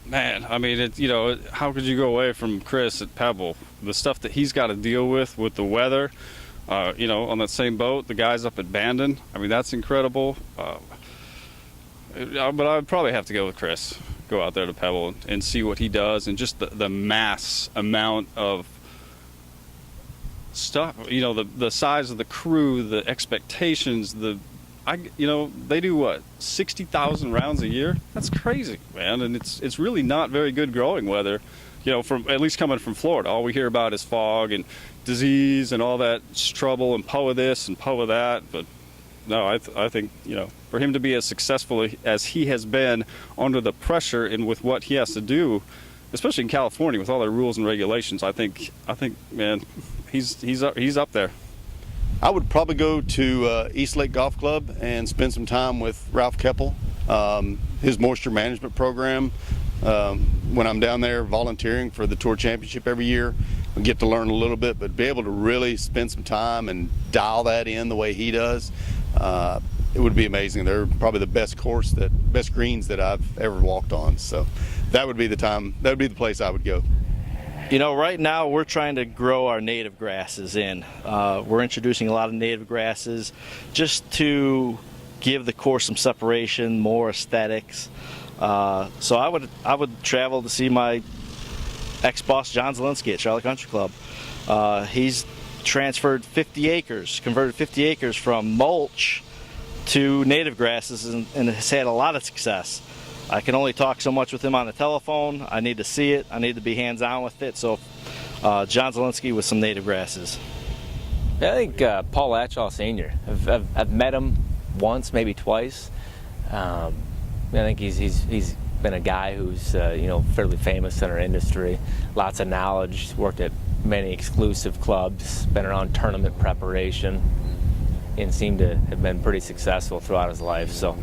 Man, I mean, how could you go away from Chris at Pebble? The stuff that he's got to deal with the weather, on that same boat, the guys up at Bandon. I mean, that's incredible. But I would probably have to go with Chris. Go out there to Pebble and see what he does, and just the mass amount of stuff. The size of the crew, the expectations, they do what, 60,000 rounds a year? That's crazy, man. And it's really not very good growing weather, from at least coming from Florida. All we hear about is fog and disease and all that trouble and POA this and POA that. But no, I think, for him to be as successful as he has been under the pressure and with what he has to do, especially in California with all their rules and regulations, I think, man, he's up there. I would probably go to East Lake Golf Club and spend some time with Ralph Keppel, his moisture management program. When I'm down there volunteering for the Tour Championship every year, I get to learn a little bit, but be able to really spend some time and dial that in the way he does, it would be amazing. They're probably the best greens that I've ever walked on. So that would be the place I would go. Right now we're trying to grow our native grasses in. We're introducing a lot of native grasses just to give the course some separation, more aesthetics. So I would travel to see my ex-boss John Zielinski at Charlotte Country Club. He's converted 50 acres from mulch to native grasses and has had a lot of success. I can only talk so much with him on the telephone. I need to see it. I need to be hands-on with it. So John Zielinski with some native grasses. I think Paul Latchaw Sr. I've met him once, maybe twice. I think he's been a guy who's fairly famous in our industry. Lots of knowledge. Worked at many exclusive clubs. Been around tournament preparation, and seemed to have been pretty successful throughout his life. So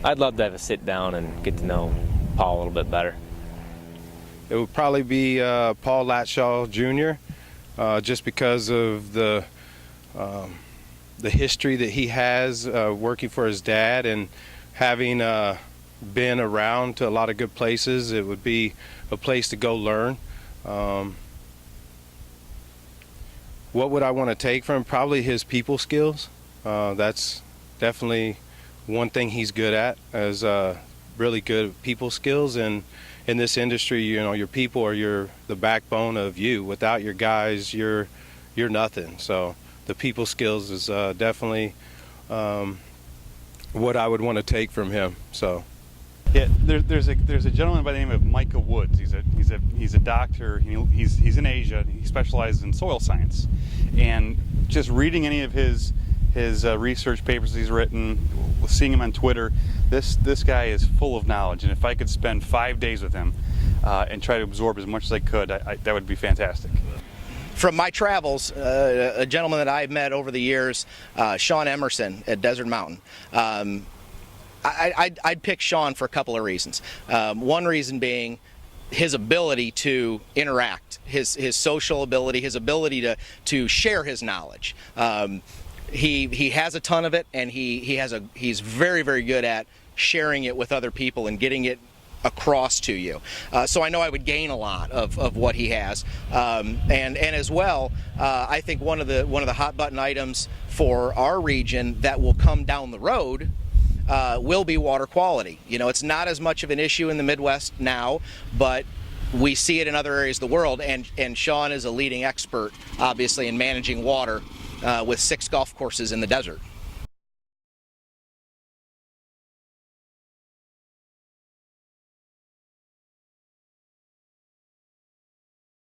I'd love to have a sit down and get to know Paul a little bit better. It would probably be Paul Latchaw Jr. Just because of the history that he has working for his dad and having been around to a lot of good places. It would be a place to go learn. What would I want to take from him? Probably his people skills. That's definitely one thing he's good at, is really good people skills. And in this industry, your people are the backbone of you. Without your guys, you're nothing. So the people skills is definitely what I would want to take from him. So yeah, there's a gentleman by the name of Micah Woods. He's a doctor. He's in Asia. He specializes in soil science, and just reading any of his research papers he's written, seeing him on Twitter, this guy is full of knowledge. And if I could spend 5 days with him and try to absorb as much as I could, that would be fantastic. From my travels, a gentleman that I've met over the years, Sean Emerson at Desert Mountain. I'd pick Sean for a couple of reasons. One reason being his ability to interact, his social ability, his ability to share his knowledge. He has a ton of it, and he's very, very good at sharing it with other people and getting it across to you. So I know I would gain a lot of what he has. And as well, I think one of the hot button items for our region that will come down the road will be water quality. It's not as much of an issue in the Midwest now, but we see it in other areas of the world, and Sean is a leading expert, obviously, in managing water with 6 golf courses in the desert.